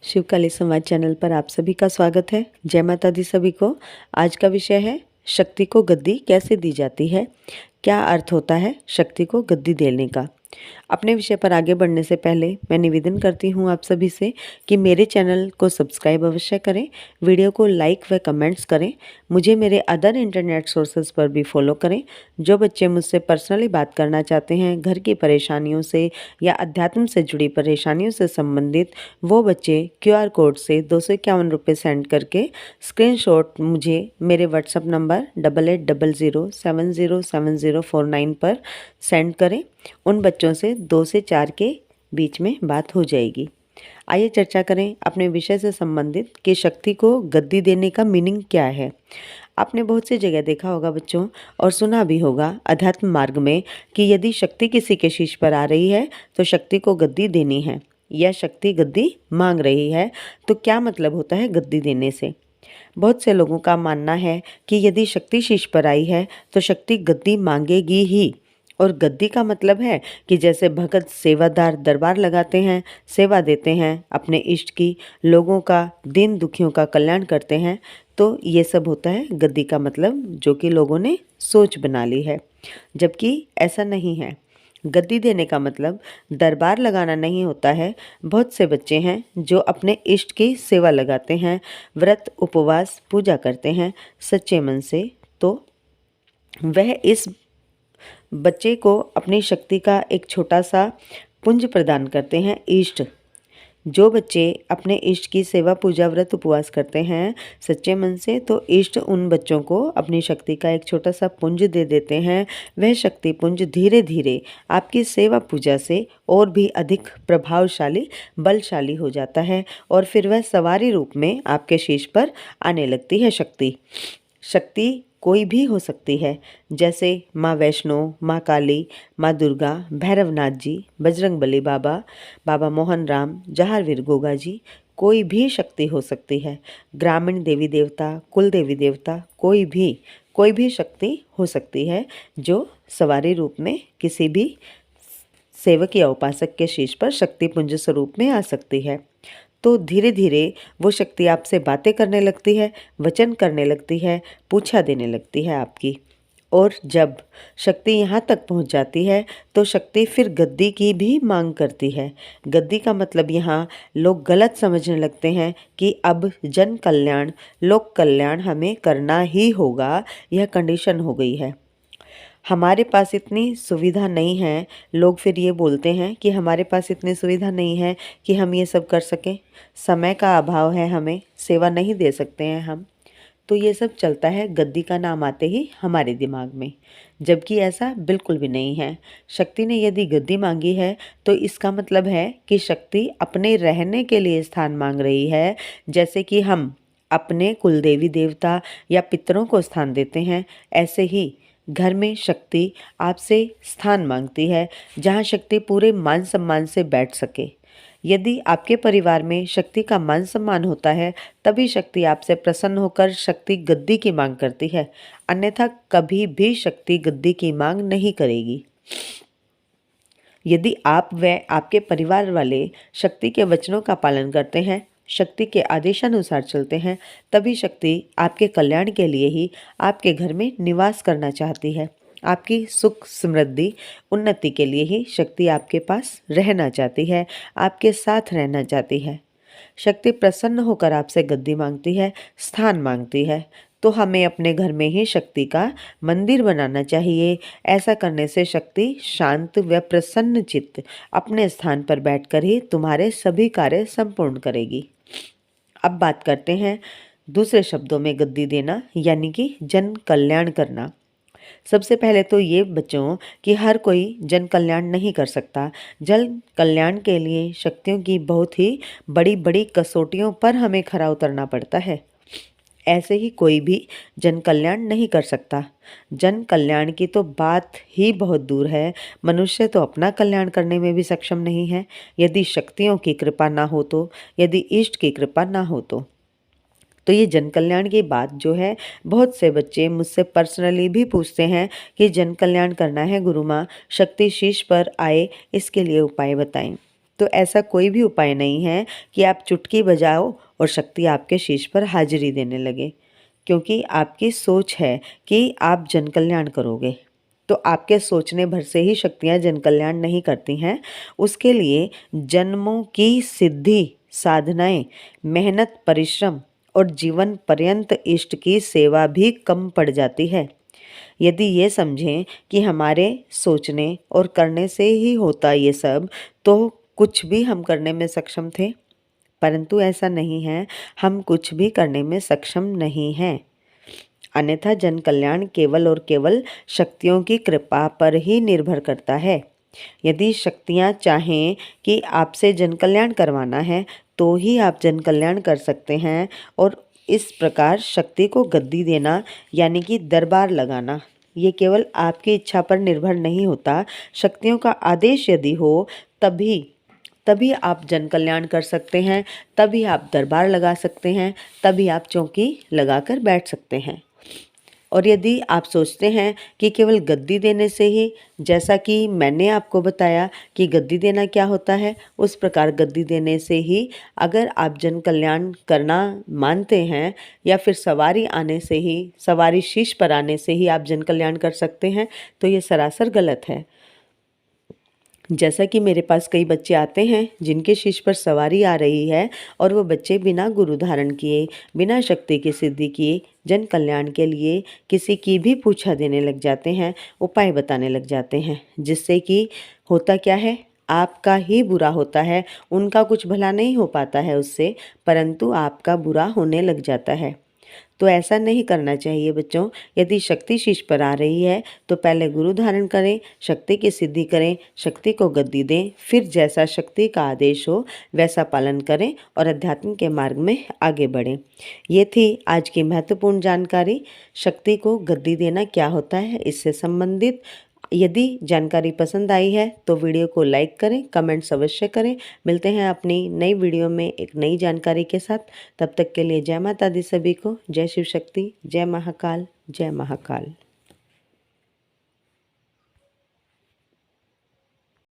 शिवकाली समाज चैनल पर आप सभी का स्वागत है। जय माता दी सभी को। आज का विषय है शक्ति को गद्दी कैसे दी जाती है, क्या अर्थ होता है शक्ति को गद्दी देने का। अपने विषय पर आगे बढ़ने से पहले मैं निवेदन करती हूँ आप सभी से कि मेरे चैनल को सब्सक्राइब अवश्य करें, वीडियो को लाइक व कमेंट्स करें, मुझे मेरे अदर इंटरनेट सोर्सेज पर भी फॉलो करें। जो बच्चे मुझसे पर्सनली बात करना चाहते हैं घर की परेशानियों से या अध्यात्म से जुड़ी परेशानियों से संबंधित, वो बच्चे QR कोड से 251 रुपये सेंड करके स्क्रीनशॉट मुझे मेरे व्हाट्सएप नंबर 8800707049 पर सेंड करें। उन बच्चों से 2 से 4 के बीच में बात हो जाएगी। आइए चर्चा करें अपने विषय से संबंधित कि शक्ति को गद्दी देने का मीनिंग क्या है। आपने बहुत सी जगह देखा होगा बच्चों और सुना भी होगा अध्यात्म मार्ग में कि यदि शक्ति किसी के शीश पर आ रही है तो शक्ति को गद्दी देनी है या शक्ति गद्दी मांग रही है। तो क्या मतलब होता है गद्दी देने से? बहुत से लोगों का मानना है कि यदि शक्ति शीश पर आई है तो शक्ति गद्दी मांगेगी ही। और गद्दी का मतलब है कि जैसे भगत सेवादार दरबार लगाते हैं, सेवा देते हैं अपने इष्ट की, लोगों का, दीन दुखियों का कल्याण करते हैं, तो ये सब होता है गद्दी का मतलब, जो कि लोगों ने सोच बना ली है, जबकि ऐसा नहीं है। गद्दी देने का मतलब दरबार लगाना नहीं होता है। बहुत से बच्चे हैं जो अपने इष्ट की सेवा लगाते हैं, व्रत उपवास पूजा करते हैं सच्चे मन से, तो वह इस बच्चे को अपनी शक्ति का एक छोटा सा पुंज प्रदान करते हैं इष्ट। जो बच्चे अपने इष्ट की सेवा पूजा व्रत उपवास करते हैं सच्चे मन से, तो इष्ट उन बच्चों को अपनी शक्ति का एक छोटा सा पुंज दे देते हैं। वह शक्ति पुंज धीरे धीरे आपकी सेवा पूजा से और भी अधिक प्रभावशाली बलशाली हो जाता है और फिर वह सवारी रूप में आपके शीश पर आने लगती है। शक्ति कोई भी हो सकती है, जैसे माँ वैष्णो, माँ काली, माँ दुर्गा, भैरवनाथ जी, बजरंगबली बाबा, बाबा मोहन राम, जहारवीर गोगा जी, कोई भी शक्ति हो सकती है। ग्रामीण देवी देवता, कुल देवी देवता, कोई भी शक्ति हो सकती है जो सवारी रूप में किसी भी सेवक या उपासक के शीश पर शक्ति पुंज स्वरूप में आ सकती है। तो धीरे धीरे वो शक्ति आपसे बातें करने लगती है, वचन करने लगती है, पूछा देने लगती है आपकी। और जब शक्ति यहाँ तक पहुँच जाती है तो शक्ति फिर गद्दी की भी मांग करती है। गद्दी का मतलब यहाँ लोग गलत समझने लगते हैं कि अब जन कल्याण, लोक कल्याण हमें करना ही होगा, यह कंडीशन हो गई है। हमारे पास इतनी सुविधा नहीं है। लोग फिर ये बोलते हैं कि हमारे पास इतनी सुविधा नहीं है कि हम ये सब कर सकें, समय का अभाव है, हमें सेवा नहीं दे सकते हैं हम। तो ये सब चलता है गद्दी का नाम आते ही हमारे दिमाग में, जबकि ऐसा बिल्कुल भी नहीं है। शक्ति ने यदि गद्दी मांगी है तो इसका मतलब है कि शक्ति अपने रहने के लिए स्थान मांग रही है। जैसे कि हम अपने कुलदेवी देवता या पितरों को स्थान देते हैं, ऐसे ही घर में शक्ति आपसे स्थान मांगती है जहाँ शक्ति पूरे मान सम्मान से बैठ सके। यदि आपके परिवार में शक्ति का मान सम्मान होता है तभी शक्ति आपसे प्रसन्न होकर शक्ति गद्दी की मांग करती है, अन्यथा कभी भी शक्ति गद्दी की मांग नहीं करेगी। यदि आप व आपके परिवार वाले शक्ति के वचनों का पालन करते हैं, शक्ति के आदेशानुसार चलते हैं, तभी शक्ति आपके कल्याण के लिए ही आपके घर में निवास करना चाहती है। आपकी सुख समृद्धि उन्नति के लिए ही शक्ति आपके पास रहना चाहती है, आपके साथ रहना चाहती है। शक्ति प्रसन्न होकर आपसे गद्दी मांगती है, स्थान मांगती है, तो हमें अपने घर में ही शक्ति का मंदिर बनाना चाहिए। ऐसा करने से शक्ति शांत व प्रसन्न चित्त अपने स्थान पर बैठकर ही तुम्हारे सभी कार्य संपूर्ण करेगी। अब बात करते हैं दूसरे शब्दों में गद्दी देना यानी कि जन कल्याण करना। सबसे पहले तो ये बच्चों कि हर कोई जन कल्याण नहीं कर सकता। जन कल्याण के लिए शक्तियों की बहुत ही बड़ी बड़ी कसौटियों पर हमें खरा उतरना पड़ता है। ऐसे ही कोई भी जन कल्याण नहीं कर सकता। जन कल्याण की तो बात ही बहुत दूर है। मनुष्य तो अपना कल्याण करने में भी सक्षम नहीं है, यदि शक्तियों की कृपा ना हो तो, यदि इष्ट की कृपा ना हो तो ये जन कल्याण की बात जो है, बहुत से बच्चे मुझसे पर्सनली भी पूछते हैं कि जन कल्याण करना है गुरु माँ, शक्ति शीश पर आए, इसके लिए उपाय बताएं। तो ऐसा कोई भी उपाय नहीं है कि आप चुटकी बजाओ और शक्ति आपके शीश पर हाजिरी देने लगे, क्योंकि आपकी सोच है कि आप जन कल्याण करोगे। तो आपके सोचने भर से ही शक्तियाँ जन कल्याण नहीं करती हैं। उसके लिए जन्मों की सिद्धि, साधनाएं, मेहनत, परिश्रम और जीवन पर्यंत इष्ट की सेवा भी कम पड़ जाती है। यदि ये समझें कि हमारे सोचने और करने से ही होता ये सब, तो कुछ भी हम करने में सक्षम थे, परंतु ऐसा नहीं है। हम कुछ भी करने में सक्षम नहीं हैं। अन्यथा जन कल्याण केवल और केवल शक्तियों की कृपा पर ही निर्भर करता है। यदि शक्तियाँ चाहें कि आपसे जन कल्याण करवाना है, तो ही आप जन कल्याण कर सकते हैं। और इस प्रकार शक्ति को गद्दी देना यानी कि दरबार लगाना, ये केवल आपकी इच्छा पर निर्भर नहीं होता। शक्तियों का आदेश यदि हो तभी आप जन कल्याण कर सकते हैं, तभी आप दरबार लगा सकते हैं, तभी आप चौकी लगाकर बैठ सकते हैं। और यदि आप सोचते हैं कि केवल गद्दी देने से ही, जैसा कि मैंने आपको बताया कि गद्दी देना क्या होता है, उस प्रकार गद्दी देने से ही अगर आप जन कल्याण करना मानते हैं, या फिर सवारी आने से ही, सवारी शीश पर आने से ही आप जन कल्याण कर सकते हैं, तो ये सरासर गलत है। जैसा कि मेरे पास कई बच्चे आते हैं जिनके शीश पर सवारी आ रही है, और वो बच्चे बिना गुरु धारण किए, बिना शक्ति की सिद्धि किए जन कल्याण के लिए किसी की भी पूछा देने लग जाते हैं, उपाय बताने लग जाते हैं, जिससे कि होता क्या है, आपका ही बुरा होता है। उनका कुछ भला नहीं हो पाता है उससे, परंतु आपका बुरा होने लग जाता है। तो ऐसा नहीं करना चाहिए बच्चों। यदि शक्ति शीश पर आ रही है तो पहले गुरु धारण करें, शक्ति की सिद्धि करें, शक्ति को गद्दी दें, फिर जैसा शक्ति का आदेश हो वैसा पालन करें और अध्यात्म के मार्ग में आगे बढ़ें। ये थी आज की महत्वपूर्ण जानकारी, शक्ति को गद्दी देना क्या होता है इससे संबंधित। यदि जानकारी पसंद आई है तो वीडियो को लाइक करें, कमेंट्स अवश्य करें। मिलते हैं अपनी नई वीडियो में एक नई जानकारी के साथ। तब तक के लिए जय माता दी सभी को। जय शिव शक्ति, जय महाकाल, जय महाकाल।